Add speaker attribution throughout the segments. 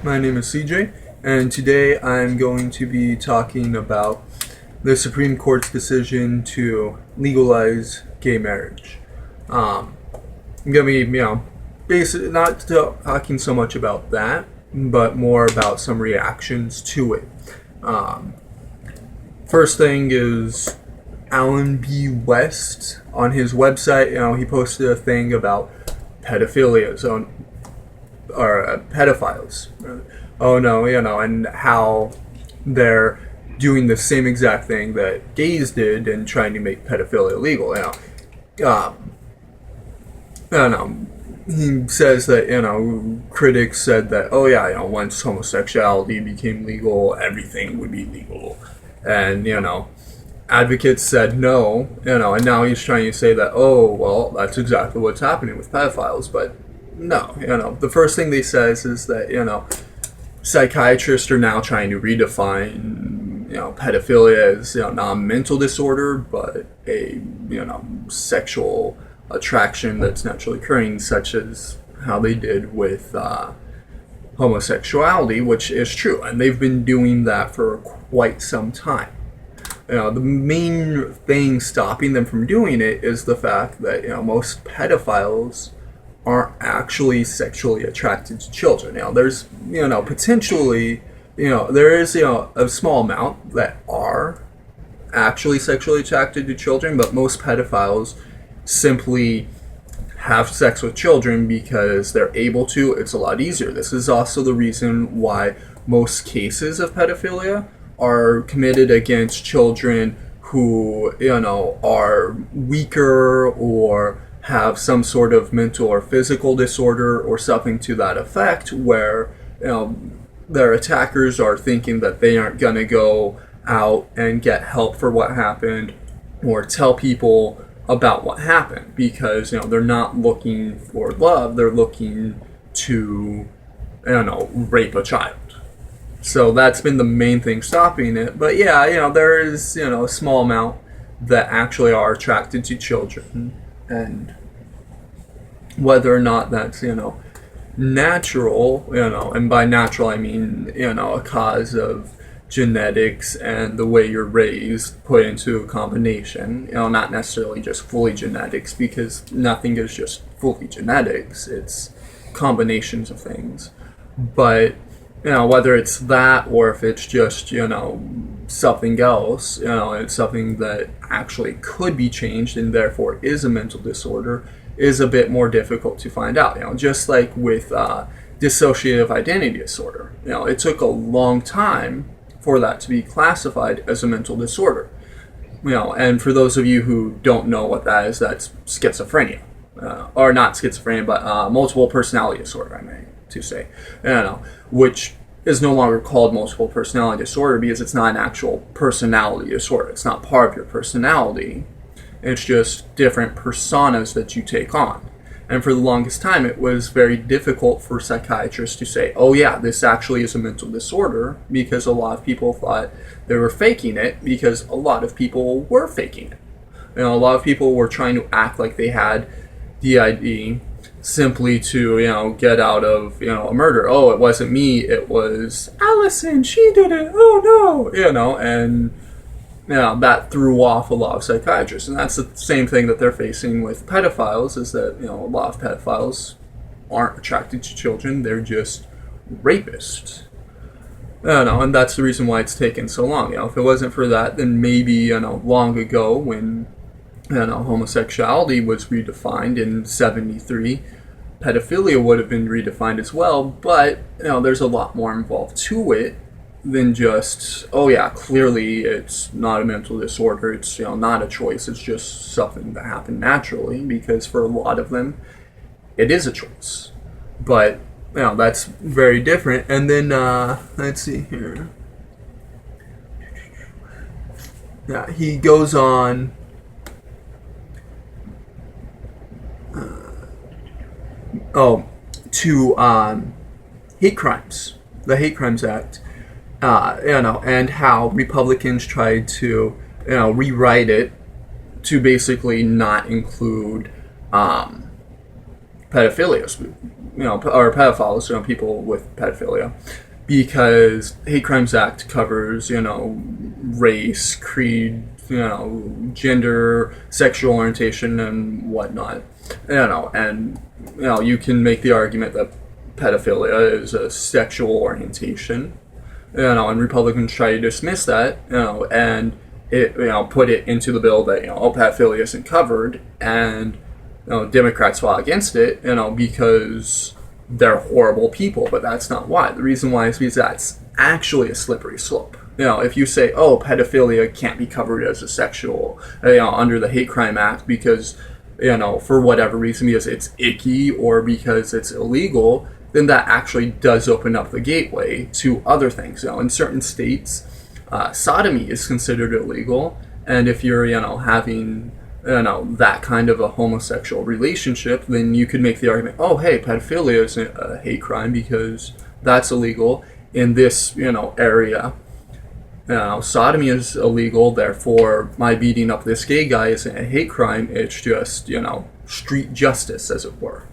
Speaker 1: My name is CJ, and today I'm going to be talking about the Supreme Court's decision to legalize gay marriage. I'm going to be, basically not talking so much about that, but more about some reactions to it. First thing is Alan B. West on his website. He posted a thing about pedophilia, or pedophiles. Oh no, and how they're doing the same exact thing that gays did and trying to make pedophilia legal. I don't know. He says that critics said that once homosexuality became legal, everything would be legal, and advocates said no, and now he's trying to say that that's exactly what's happening with pedophiles, but no, the first thing they says is that psychiatrists are now trying to redefine pedophilia as not a mental disorder but a sexual attraction that's naturally occurring, such as how they did with homosexuality, which is true, and they've been doing that for quite some time. The main thing stopping them from doing it is the fact that most pedophiles aren't actually sexually attracted to children. There's potentially there is a small amount that are actually sexually attracted to children, but most pedophiles simply have sex with children because they're able to. It's a lot easier. This is also the reason why most cases of pedophilia are committed against children who are weaker or have some sort of mental or physical disorder or something to that effect, where their attackers are thinking that they aren't going to go out and get help for what happened or tell people about what happened, because they're not looking for love, they're looking to rape a child. So that's been the main thing stopping it. But there is a small amount that actually are attracted to children, and whether or not that's natural, and by natural I mean a cause of genetics and the way you're raised put into a combination, not necessarily just fully genetics, because nothing is just fully genetics, it's combinations of things. But whether it's that or if it's just something else, it's something that actually could be changed and therefore is a mental disorder, is a bit more difficult to find out. Just like with dissociative identity disorder, it took a long time for that to be classified as a mental disorder. And for those of you who don't know what that is, that's schizophrenia, or not schizophrenia, but multiple personality disorder, I mean to say, which is no longer called multiple personality disorder because it's not an actual personality disorder. It's not part of your personality. It's just different personas that you take on. And for the longest time, it was very difficult for psychiatrists to say, this actually is a mental disorder, because a lot of people thought they were faking it, because a lot of people were faking it. A lot of people were trying to act like they had DID simply to, get out of, a murder. Oh, it wasn't me, it was Allison, she did it, oh no, and that threw off a lot of psychiatrists. And that's the same thing that they're facing with pedophiles, is that, a lot of pedophiles aren't attracted to children, they're just rapists. And that's the reason why it's taken so long. If it wasn't for that, then maybe, long ago when, homosexuality was redefined in 73, pedophilia would have been redefined as well, but, there's a lot more involved to it than just, clearly it's not a mental disorder, it's, not a choice, it's just something that happened naturally, because for a lot of them, it is a choice. But, that's very different. And then, let's see here. Yeah, he goes on to hate crimes, the Hate Crimes Act, and how Republicans tried to, rewrite it to basically not include pedophilia, or pedophiles, people with pedophilia, because Hate Crimes Act covers, race, creed, gender, sexual orientation, and whatnot. And you can make the argument that pedophilia is a sexual orientation, and Republicans try to dismiss that, and it, put it into the bill that, pedophilia isn't covered, and, Democrats fought against it, because they're horrible people, but that's not why. The reason why is because that's actually a slippery slope. If you say, oh, pedophilia can't be covered as a sexual, under the Hate Crime Act because, for whatever reason, because it's icky or because it's illegal, then that actually does open up the gateway to other things. In certain states, sodomy is considered illegal, and if you're, having, that kind of a homosexual relationship, then you could make the argument, oh, hey, pedophilia isn't a hate crime because that's illegal in this, area. Sodomy is illegal, therefore my beating up this gay guy isn't a hate crime, it's just, street justice, as it were.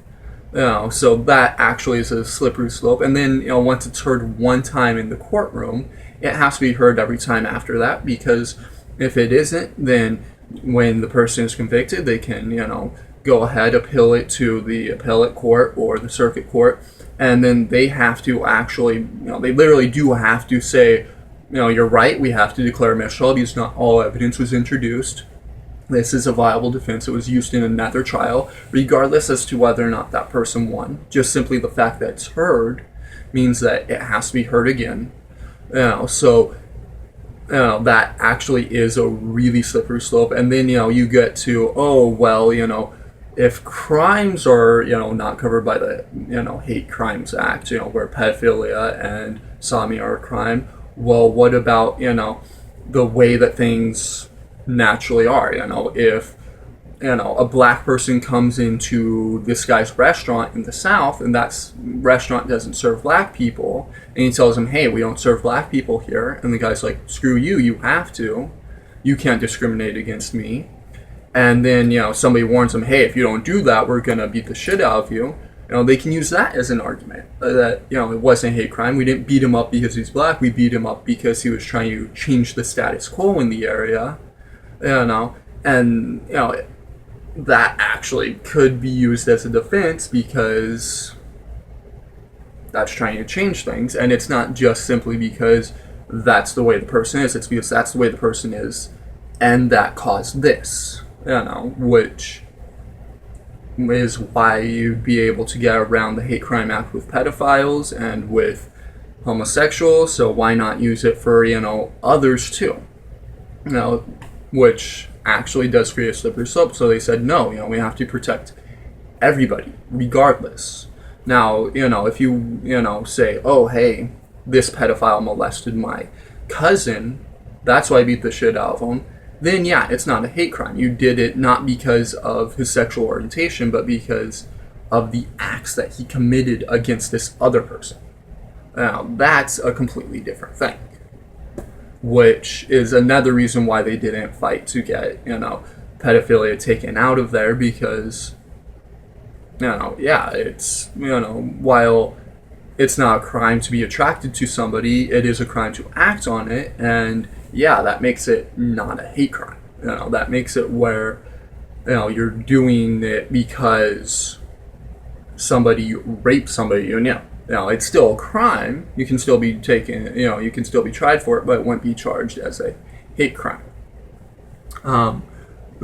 Speaker 1: So that actually is a slippery slope. And then, once it's heard one time in the courtroom, it has to be heard every time after that, because if it isn't, then when the person is convicted, they can, go ahead, appeal it to the appellate court or the circuit court, and then they have to actually, they literally do have to say, you're right, we have to declare mistrial because not all evidence was introduced. This is a viable defense. It was used in another trial, regardless as to whether or not that person won. Just simply the fact that it's heard means that it has to be heard again. So that actually is a really slippery slope. And then, you get to, oh, well, if crimes are, not covered by the, Hate Crimes Act, where pedophilia and sodomy are a crime, well, what about, the way that things naturally are? If, a black person comes into this guy's restaurant in the South and that restaurant doesn't serve black people, and he tells him, hey, we don't serve black people here, and the guy's like, screw you, you have to. You can't discriminate against me. And then, somebody warns him, hey, if you don't do that, we're going to beat the shit out of you. They can use that as an argument that, it wasn't a hate crime. We didn't beat him up because he's black. We beat him up because he was trying to change the status quo in the area, and, that actually could be used as a defense because that's trying to change things. And it's not just simply because that's the way the person is. It's because that's the way the person is, and that caused this, which is why you'd be able to get around the Hate Crime Act with pedophiles and with homosexuals, so why not use it for, others too? Which actually does create a slippery slope, so they said, no, we have to protect everybody, regardless. Now, if you, say, oh, hey, this pedophile molested my cousin, that's why I beat the shit out of him, then yeah, it's not a hate crime. You did it not because of his sexual orientation, but because of the acts that he committed against this other person. Now, that's a completely different thing, which is another reason why they didn't fight to get, pedophilia taken out of there, because, it's, while it's not a crime to be attracted to somebody, it is a crime to act on it, and yeah, that makes it not a hate crime. That makes it where, you're doing it because somebody raped somebody, it's still a crime. You can still be taken, you can still be tried for it, but it won't be charged as a hate crime.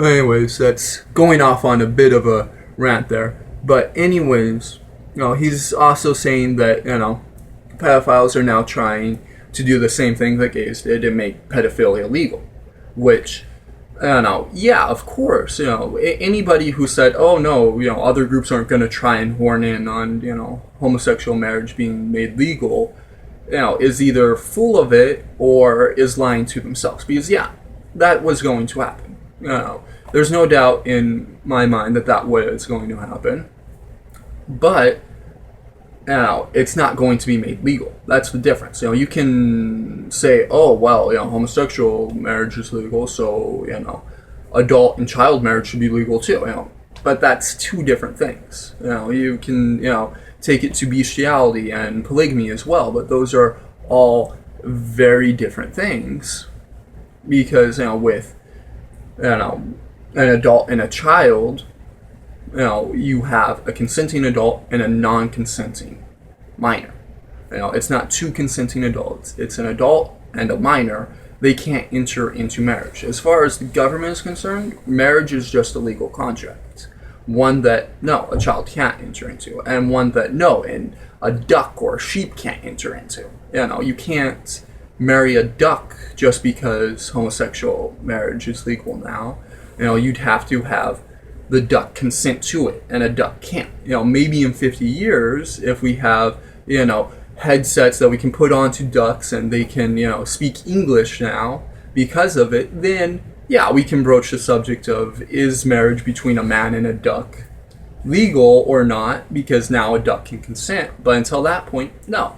Speaker 1: Anyways, that's going off on a bit of a rant there. But anyways, he's also saying that, pedophiles are now trying to do the same thing that gays did and make pedophilia legal, which, yeah, of course, anybody who said, oh no, other groups aren't going to try and horn in on, homosexual marriage being made legal, is either full of it or is lying to themselves, because yeah, that was going to happen. There's no doubt in my mind that that was going to happen, but it's not going to be made legal. That's the difference. You can say, oh, well, homosexual marriage is legal, so, adult and child marriage should be legal too, but that's two different things. You can, take it to bestiality and polygamy as well. But those are all very different things, because with an adult and a child, you have a consenting adult and a non-consenting minor. It's not two consenting adults. It's an adult and a minor. They can't enter into marriage. As far as the government is concerned, marriage is just a legal contract. One that, no, a child can't enter into, and one that, no, and a duck or a sheep can't enter into. You can't marry a duck just because homosexual marriage is legal now. You'd have to have the duck consent to it, and a duck can't. Maybe in 50 years, if we have, headsets that we can put onto ducks and they can, speak English now because of it, then, yeah, we can broach the subject of, is marriage between a man and a duck legal or not, because now a duck can consent. But until that point, no.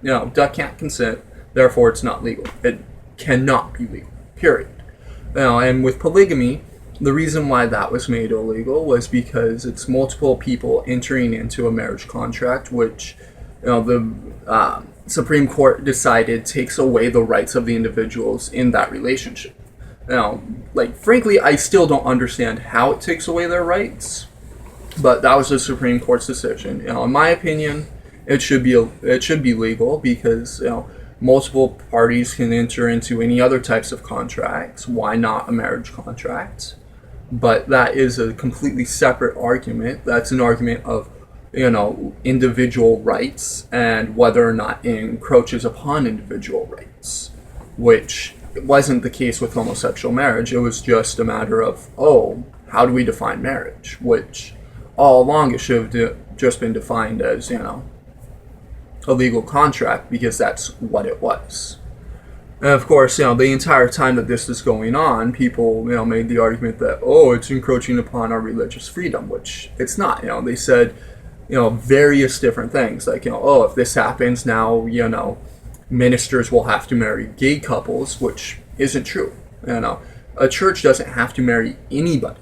Speaker 1: Duck can't consent, therefore it's not legal. It cannot be legal, period. And with polygamy, the reason why that was made illegal was because it's multiple people entering into a marriage contract, which the Supreme Court decided takes away the rights of the individuals in that relationship. Frankly, I still don't understand how it takes away their rights, but that was the Supreme Court's decision. In my opinion, it should be legal, because multiple parties can enter into any other types of contracts. Why not a marriage contract? But that is a completely separate argument. That's an argument of individual rights and whether or not it encroaches upon individual rights, which wasn't the case with homosexual marriage. It was just a matter of, how do we define marriage? Which all along it should have just been defined as, a legal contract, because that's what it was. And of course, the entire time that this was going on, people, made the argument that, it's encroaching upon our religious freedom, which it's not. They said, various different things, like, if this happens now, ministers will have to marry gay couples, which isn't true. A church doesn't have to marry anybody.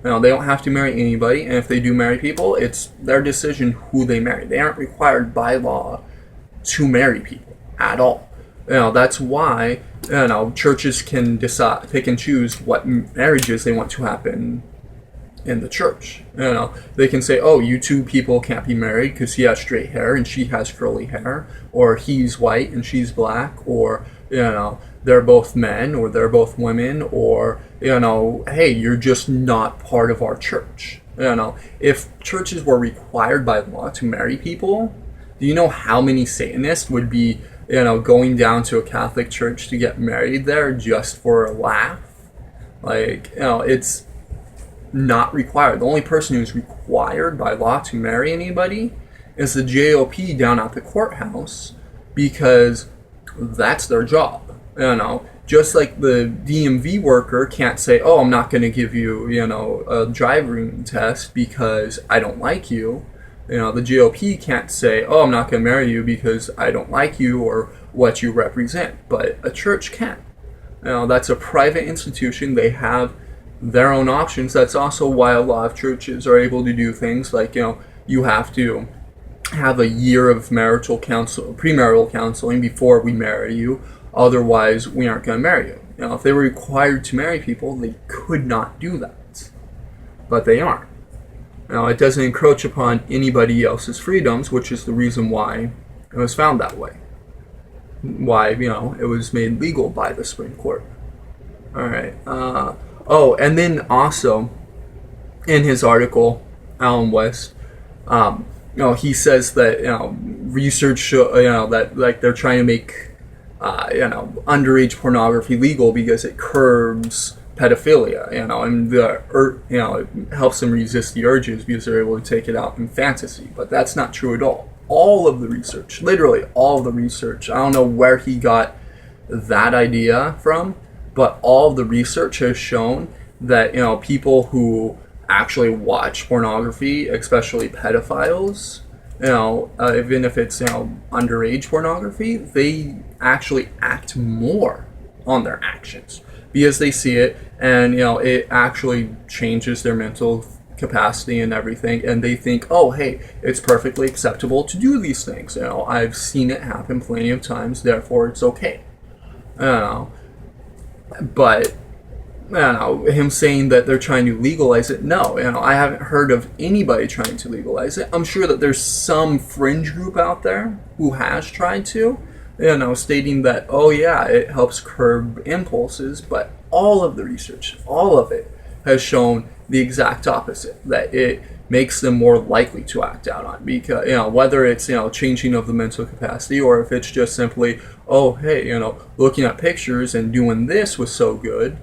Speaker 1: They don't have to marry anybody, and if they do marry people, it's their decision who they marry. They aren't required by law to marry people at all. That's why, churches can decide, pick and choose what marriages they want to happen in the church. They can say, you two people can't be married because he has straight hair and she has curly hair, or he's white and she's black, or, they're both men or they're both women, or, hey, you're just not part of our church. If churches were required by law to marry people, do you know how many Satanists would be, going down to a Catholic church to get married there just for a laugh? It's not required. The only person who's required by law to marry anybody is the JOP down at the courthouse, because that's their job. Just like the DMV worker can't say, I'm not going to give you, a driving test because I don't like you. The GOP can't say, I'm not going to marry you because I don't like you or what you represent. But a church can. That's a private institution. They have their own options. That's also why a lot of churches are able to do things like, you have to have a year of premarital counseling before we marry you. Otherwise, we aren't going to marry you. If they were required to marry people, they could not do that. But they aren't. It doesn't encroach upon anybody else's freedoms, which is the reason why it was found that way. Why, it was made legal by the Supreme Court. All right. And then also, in his article, Alan West, he says that, research show, that like they're trying to make, underage pornography legal because it curbs pedophilia, and it helps them resist the urges because they're able to take it out in fantasy. But that's not true at all. All of the research, literally all of the research, I don't know where he got that idea from, but all of the research has shown that, people who actually watch pornography, especially pedophiles, even if it's, underage pornography, they actually act more on their actions because they see it, and, it actually changes their mental capacity and everything, and they think, oh, hey, it's perfectly acceptable to do these things. I've seen it happen plenty of times, therefore it's okay. I don't know. But I don't know, him saying that they're trying to legalize it, no, I haven't heard of anybody trying to legalize it. I'm sure that there's some fringe group out there who has tried to, stating that, oh yeah, it helps curb impulses, but all of the research, all of it, has shown the exact opposite, that it makes them more likely to act out on, because whether it's changing of the mental capacity, or if it's just simply, oh hey, looking at pictures and doing this was so good,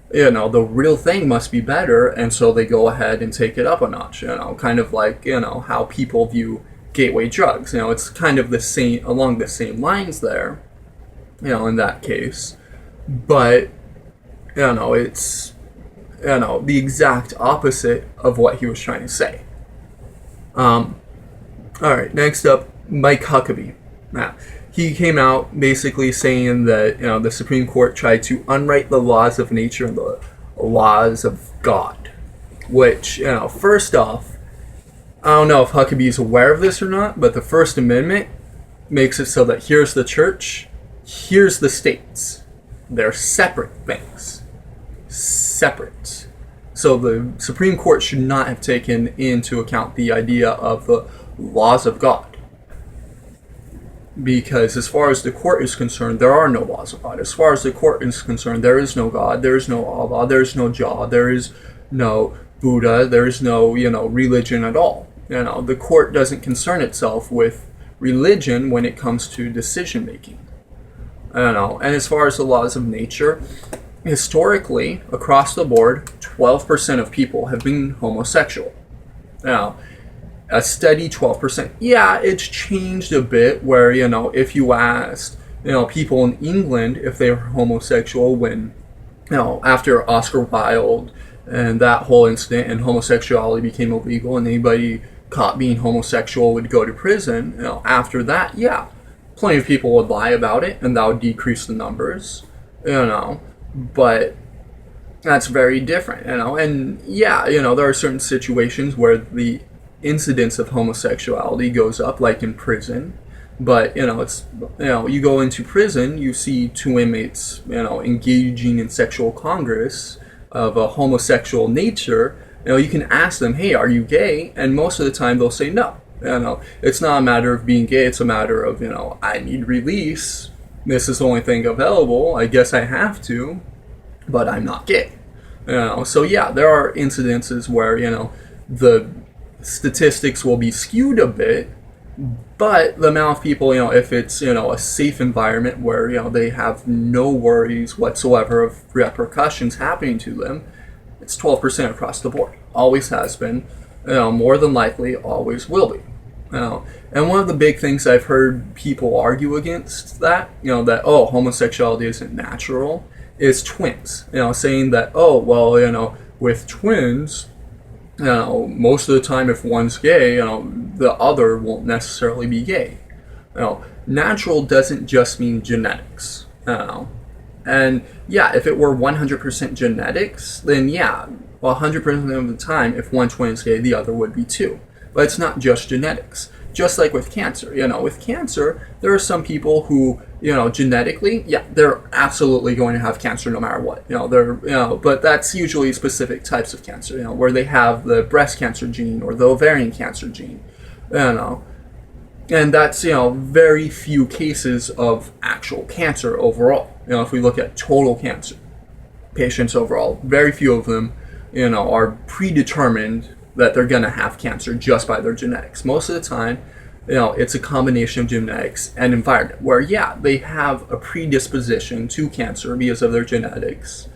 Speaker 1: the real thing must be better, and so they go ahead and take it up a notch. Kind of like how people view gateway drugs. It's kind of the same, along the same lines there, in that case, but it's the exact opposite of what he was trying to say. All right, next up, Mike Huckabee. Now, he came out basically saying that the Supreme Court tried to unwrite the laws of nature and the laws of God, which first off, I don't know if Huckabee's aware of this or not, but the First Amendment makes it so that here's the church, here's the states. They're separate things. Separate. So the Supreme Court should not have taken into account the idea of the laws of God. Because as far as the court is concerned, there are no laws of God. As far as the court is concerned, there is no God, there is no Allah, there is no Jah, there is no Buddha, there is no, religion at all. The court doesn't concern itself with religion when it comes to decision making. And as far as the laws of nature, historically, across the board, 12% of people have been homosexual. Now, a steady 12%. Yeah, it's changed a bit where, if you asked, people in England if they were homosexual when, after Oscar Wilde and that whole incident and homosexuality became illegal and anybody caught being homosexual would go to prison, after that, yeah, plenty of people would lie about it and that would decrease the numbers, but that's very different, and yeah, there are certain situations where the incidence of homosexuality goes up, like in prison, but it's you go into prison, you see two inmates engaging in sexual congress of a homosexual nature. You can ask them, hey, are you gay? And most of the time they'll say no. It's not a matter of being gay, it's a matter of I need release, this is the only thing available, I guess I have to, but I'm not gay. So yeah, there are incidences where the statistics will be skewed a bit, but the amount of people, if it's a safe environment where they have no worries whatsoever of repercussions happening to them, it's 12% across the board. Always has been, more than likely always will be. And one of the big things I've heard people argue against that, that homosexuality isn't natural, is twins. Saying that with twins, most of the time if one's gay, the other won't necessarily be gay. Natural doesn't just mean genetics. And yeah, if it were 100% genetics, then yeah, 100% of the time, if one twin is gay, the other would be too. But it's not just genetics. Just like with cancer, with cancer, there are some people who, genetically, yeah, they're absolutely going to have cancer no matter what. But that's usually specific types of cancer, where they have the breast cancer gene or the ovarian cancer gene, and that's, very few cases of actual cancer overall. If we look at total cancer patients overall, very few of them, are predetermined that they're going to have cancer just by their genetics. Most of the time, it's a combination of genetics and environment where, yeah, they have a predisposition to cancer because of their genetics.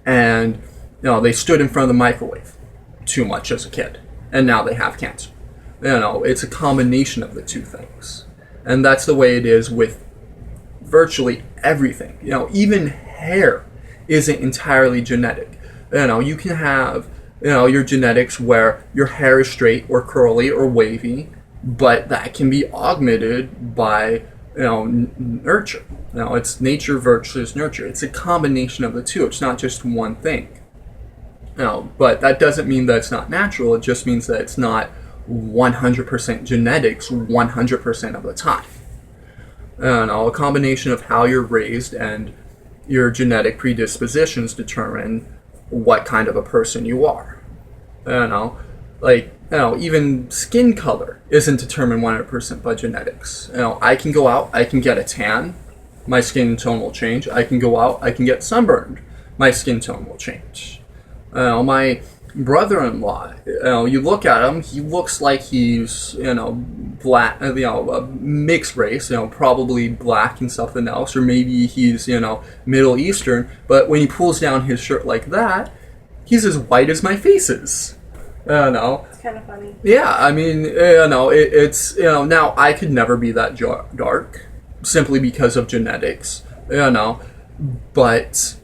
Speaker 1: And, they stood in front of the microwave too much as a kid, and now they have cancer. It's a combination of the two things. And that's the way it is with virtually everything. Even hair isn't entirely genetic. You can have your genetics where your hair is straight or curly or wavy, but that can be augmented by nurture. It's nature versus nurture. It's a combination of the two. It's not just one thing. But that doesn't mean that it's not natural. It just means that it's not 100% genetics 100% of the time. A combination of how you're raised and your genetic predispositions determine what kind of a person you are. Even skin color isn't determined 100% by genetics. I can go out, I can get a tan, my skin tone will change. I can go out, I can get sunburned, my skin tone will change. My brother-in-law, you look at him, he looks like he's, black, mixed race, probably black and something else, or maybe he's, Middle Eastern, but when he pulls down his shirt like that, he's as white as my face is.
Speaker 2: It's kind of funny.
Speaker 1: Yeah, I mean, it's, now I could never be that dark, simply because of genetics, but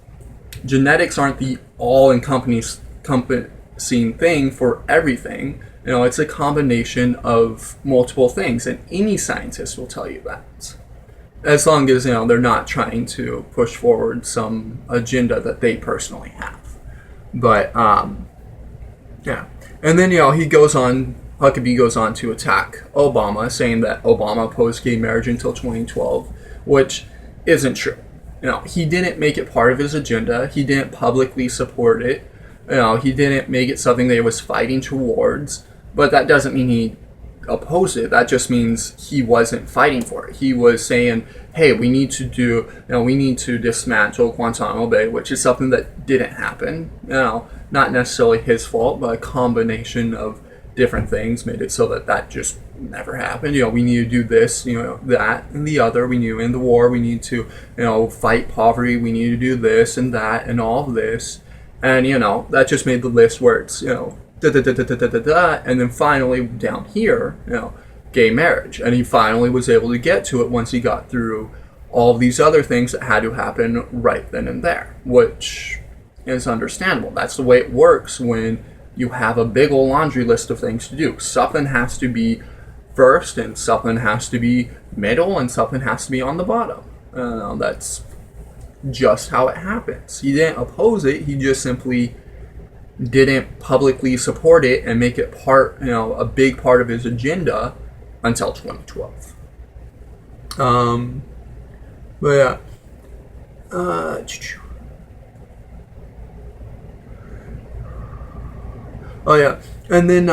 Speaker 1: genetics aren't the all-encompassing thing for everything. It's a combination of multiple things, and any scientist will tell you that. As long as, they're not trying to push forward some agenda that they personally have. But, yeah. And then, Huckabee goes on to attack Obama, saying that Obama opposed gay marriage until 2012, which isn't true. He didn't make it part of his agenda. He didn't publicly support it. He didn't make it something that he was fighting towards. But that doesn't mean he opposed it. That just means he wasn't fighting for it. He was saying, hey, we need to dismantle Guantanamo Bay, which is something that didn't happen. Not necessarily his fault, but a combination of different things made it so that just never happened. We need to do this, that and the other. We need to end the war. We need to, fight poverty. We need to do this and that and all of this. And, that just made the list where it's, and then finally down here, gay marriage. And he finally was able to get to it once he got through all of these other things that had to happen right then and there, which is understandable. That's the way it works when you have a big old laundry list of things to do. Something has to be first, and something has to be middle, and something has to be on the bottom. That's just how it happens. He didn't oppose it. He just simply didn't publicly support it and make it a big part of his agenda until 2012. But yeah. Oh yeah, and then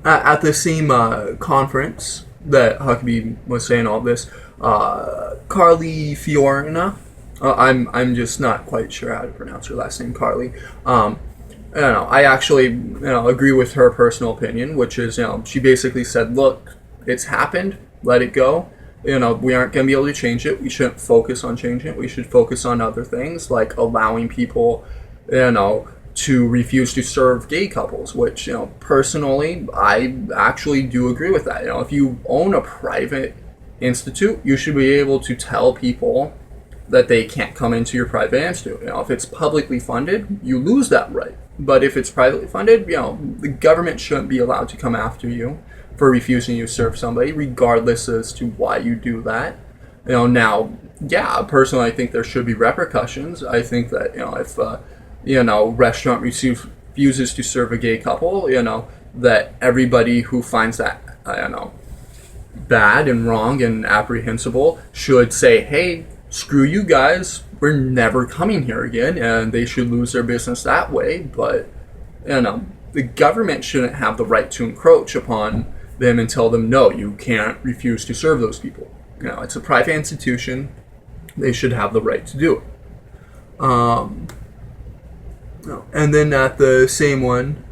Speaker 1: at the same conference that Huckabee was saying all this, Carly Fiorina, I'm just not quite sure how to pronounce her last name, Carly. I actually agree with her personal opinion, which is she basically said, look, it's happened, let it go. We aren't going to be able to change it. We shouldn't focus on changing it. We should focus on other things like allowing people, to refuse to serve gay couples, which, personally, I actually do agree with that. If you own a private institute, you should be able to tell people that they can't come into your private institute. If it's publicly funded, you lose that right. But if it's privately funded, the government shouldn't be allowed to come after you for refusing to serve somebody, regardless as to why you do that. Now, yeah, personally, I think there should be repercussions. I think that, if restaurant refuses to serve a gay couple, that everybody who finds that, bad and wrong and apprehensible should say, hey, screw you guys, we're never coming here again, and they should lose their business that way. But, the government shouldn't have the right to encroach upon them and tell them, no, you can't refuse to serve those people. It's a private institution. They should have the right to do it. And then at the same one,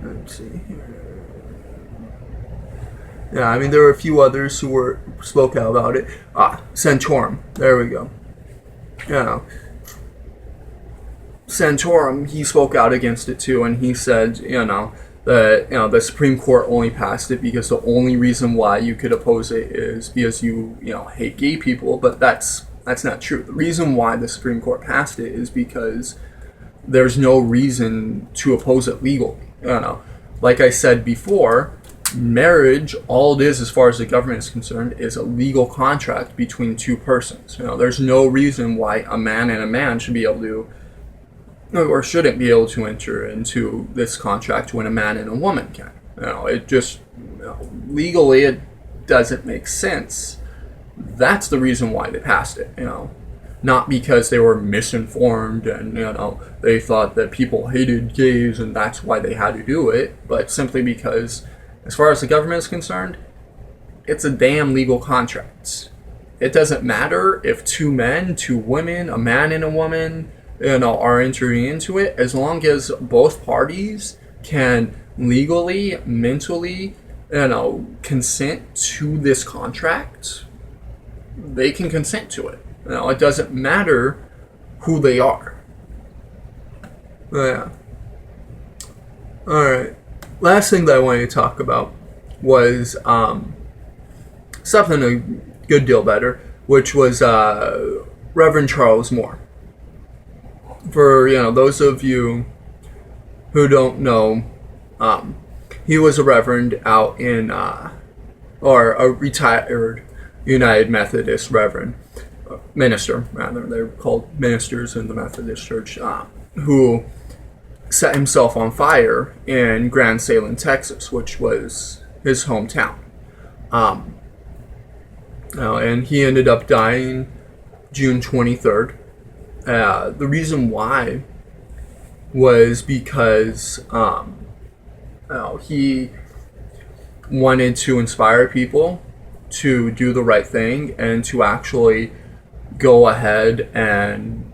Speaker 1: let's see here. Yeah, I mean, there were a few others who spoke out about it. Santorum. There we go. Santorum, he spoke out against it too, and he said, that the Supreme Court only passed it because the only reason why you could oppose it is because you hate gay people, but that's not true. The reason why the Supreme Court passed it is because there's no reason to oppose it legally. Like I said before, marriage, all it is as far as the government is concerned, is a legal contract between two persons. There's no reason why a man and a man should be able to, or shouldn't be able to, enter into this contract when a man and a woman can. It just, legally it doesn't make sense. That's the reason why they passed it, not because they were misinformed and they thought that people hated gays and that's why they had to do it, but simply because, as far as the government is concerned, it's a damn legal contract. It doesn't matter if two men, two women, a man and a woman, are entering into it, as long as both parties can legally, mentally, consent to this contract. They can consent to it. It doesn't matter who they are. Yeah. Alright. Last thing that I wanted to talk about was something a good deal better, which was Reverend Charles Moore. For those of you who don't know, he was a reverend out in, or a retired United Methodist reverend, minister rather. They're called ministers in the Methodist Church, who set himself on fire in Grand Salem, Texas, which was his hometown. And he ended up dying June 23rd. The reason why was because he wanted to inspire people to do the right thing and to actually go ahead and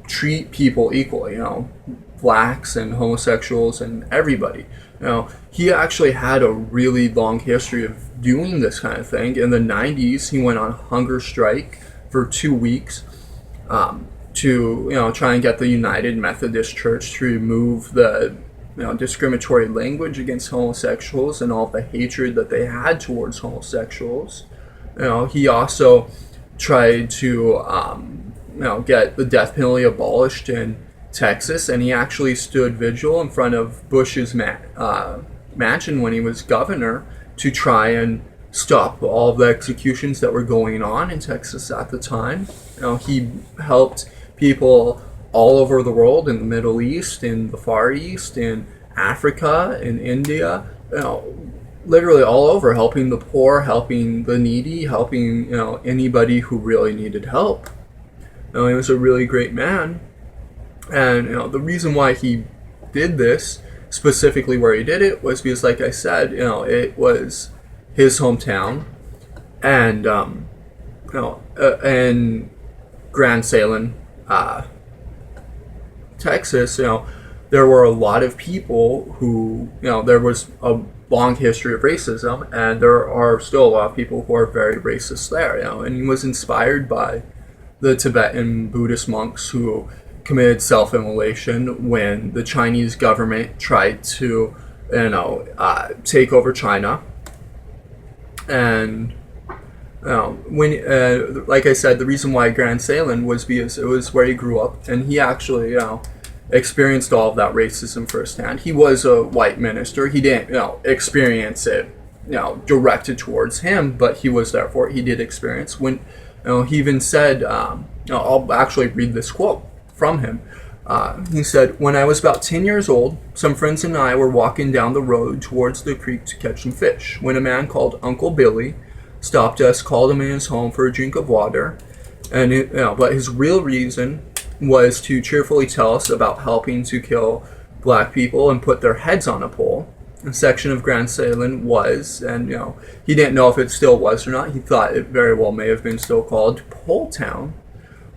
Speaker 1: treat people equally, blacks and homosexuals and everybody. He actually had a really long history of doing this kind of thing. In the 90s, he went on hunger strike for 2 weeks to try and get the United Methodist Church to remove the discriminatory language against homosexuals and all the hatred that they had towards homosexuals. He also tried to get the death penalty abolished in Texas, and he actually stood vigil in front of Bush's mansion when he was governor to try and stop all of the executions that were going on in Texas at the time. He helped people all over the world, in the Middle East, in the Far East, in Africa, in India, literally all over, helping the poor, helping the needy, helping anybody who really needed help. He was a really great man, and the reason why he did this, specifically where he did it, was because, like I said, it was his hometown, and in Grand Salem, Texas, there were a lot of people who, there was a long history of racism, and there are still a lot of people who are very racist there, and he was inspired by the Tibetan Buddhist monks who committed self-immolation when the Chinese government tried to, take over China. And when, like I said, the reason why Grand Salem was because it was where he grew up, and he actually, experienced all of that racism firsthand. He was a white minister. He didn't, experience it, directed towards him, but he was there for it. He did experience when, he even said, I'll actually read this quote from him. He said, "When I was about 10 years old, some friends and I were walking down the road towards the creek to catch some fish, when a man called Uncle Billy stopped us, called him in his home for a drink of water, and but his real reason was to cheerfully tell us about helping to kill black people and put their heads on a pole. A section of Grand Salem was, and he didn't know if it still was or not, he thought it very well may have been still called Pole Town,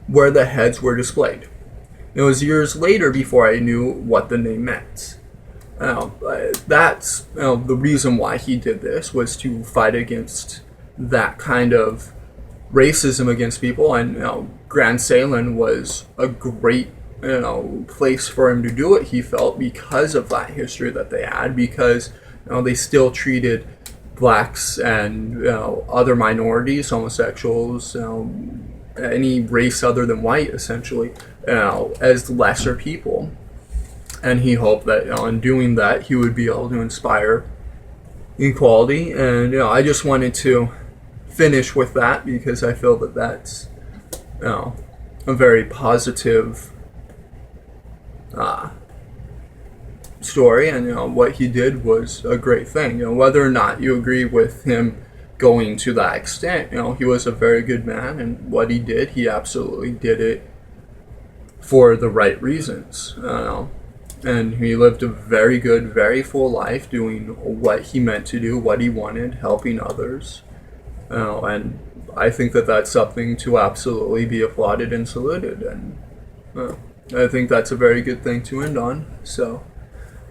Speaker 1: where the heads were displayed. It was years later before I knew what the name meant." That's the reason why he did this, was to fight against that kind of racism against people, and Grand Salem was a great place for him to do it, he felt, because of that history that they had, because they still treated blacks and other minorities, homosexuals, any race other than white, essentially, as lesser people. And he hoped that in doing that, he would be able to inspire equality. And I just wanted to finish with that because I feel that that's a very positive story, and what he did was a great thing. Whether or not you agree with him going to that extent, he was a very good man, and what he did, he absolutely did it for the right reasons. And he lived a very good, very full life doing what he meant to do, what he wanted, helping others. And I think that that's something to absolutely be applauded and saluted. And I think that's a very good thing to end on. So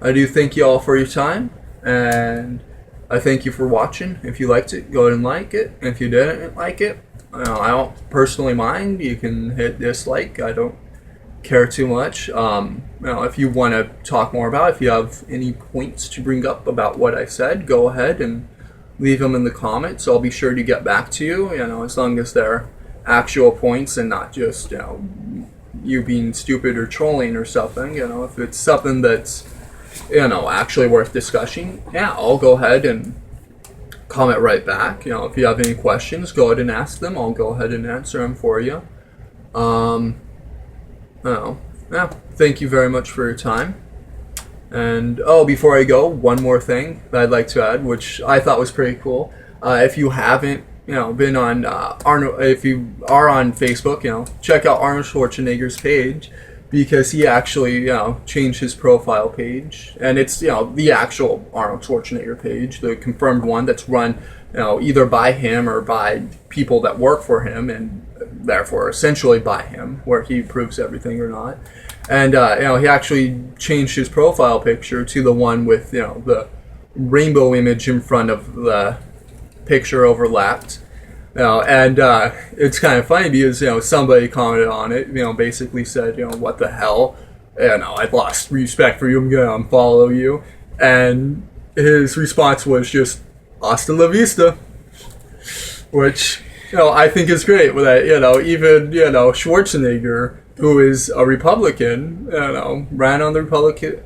Speaker 1: I do thank you all for your time, and I thank you for watching. If you liked it, go ahead and like it. If you didn't like it, I don't personally mind. You can hit dislike. I don't care too much. If you want to talk more about it, if you have any points to bring up about what I said, go ahead and leave them in the comments. I'll be sure to get back to you, as long as they're actual points and not just, you being stupid or trolling or something. If it's something that's, actually worth discussing, I'll go ahead and comment right back. If you have any questions, go ahead and ask them. I'll go ahead and answer them for you. Thank you very much for your time. And before I go, one more thing that I'd like to add, which I thought was pretty cool. If you haven't, been on Arnold, if you are on Facebook, check out Arnold Schwarzenegger's page, because he actually, changed his profile page, and it's, the actual Arnold Schwarzenegger page, the confirmed one that's run, either by him or by people that work for him, and therefore essentially by him, where he proves everything or not. And he actually changed his profile picture to the one with the rainbow image in front of the picture overlapped. And it's kind of funny because somebody commented on it, basically said, what the hell, I've lost respect for you, I'm gonna unfollow you. And his response was just hasta la vista, which I think is great. That even Schwarzenegger, who is a Republican, ran on the Republican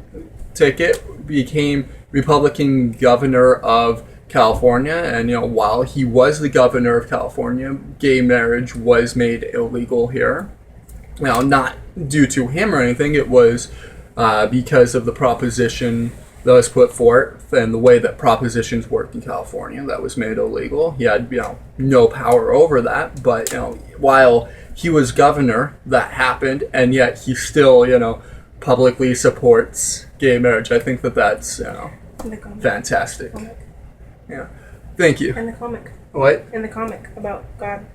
Speaker 1: ticket, became Republican governor of California, and while he was the governor of California, gay marriage was made illegal here. Not due to him or anything, it was because of the proposition that was put forth and the way that propositions work in California that was made illegal. He had no power over that, but while he was governor, that happened, and yet he still publicly supports gay marriage. I think that that's fantastic. Yeah, thank you.
Speaker 2: In the comic.
Speaker 1: What?
Speaker 2: In the comic about God.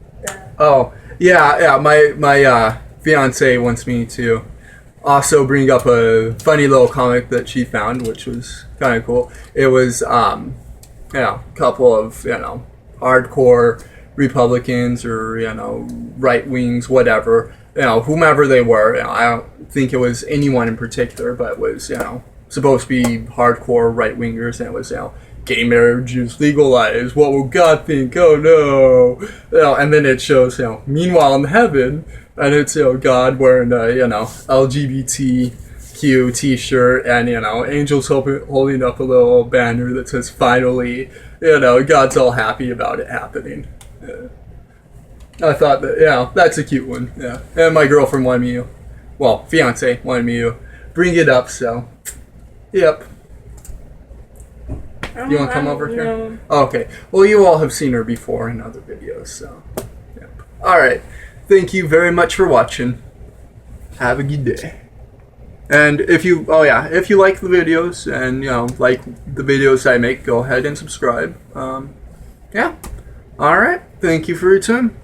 Speaker 1: Oh, yeah. My fiance wants me to also bring up a funny little comic that she found, which was kind of cool. It was a couple of hardcore Republicans or right wings, whatever, whomever they were. I don't think it was anyone in particular, but it was supposed to be hardcore right wingers, and it was gay marriage is legalized. What will God think? Oh no! And then it shows meanwhile in heaven, and it's God wearing a LGBTQ T-shirt, and angels holding up a little banner that says finally. God's all happy about it happening. I thought that that's a cute one. Yeah, and my girlfriend wanted me fiance wanted me to bring it up. So, yep. You want to come over here?
Speaker 2: No.
Speaker 1: Okay. Well, you all have seen her before in other videos, so. Yep. All right. Thank you very much for watching. Have a good day. And if you like the videos and like the videos I make, go ahead and subscribe. Yeah. All right. Thank you for your time.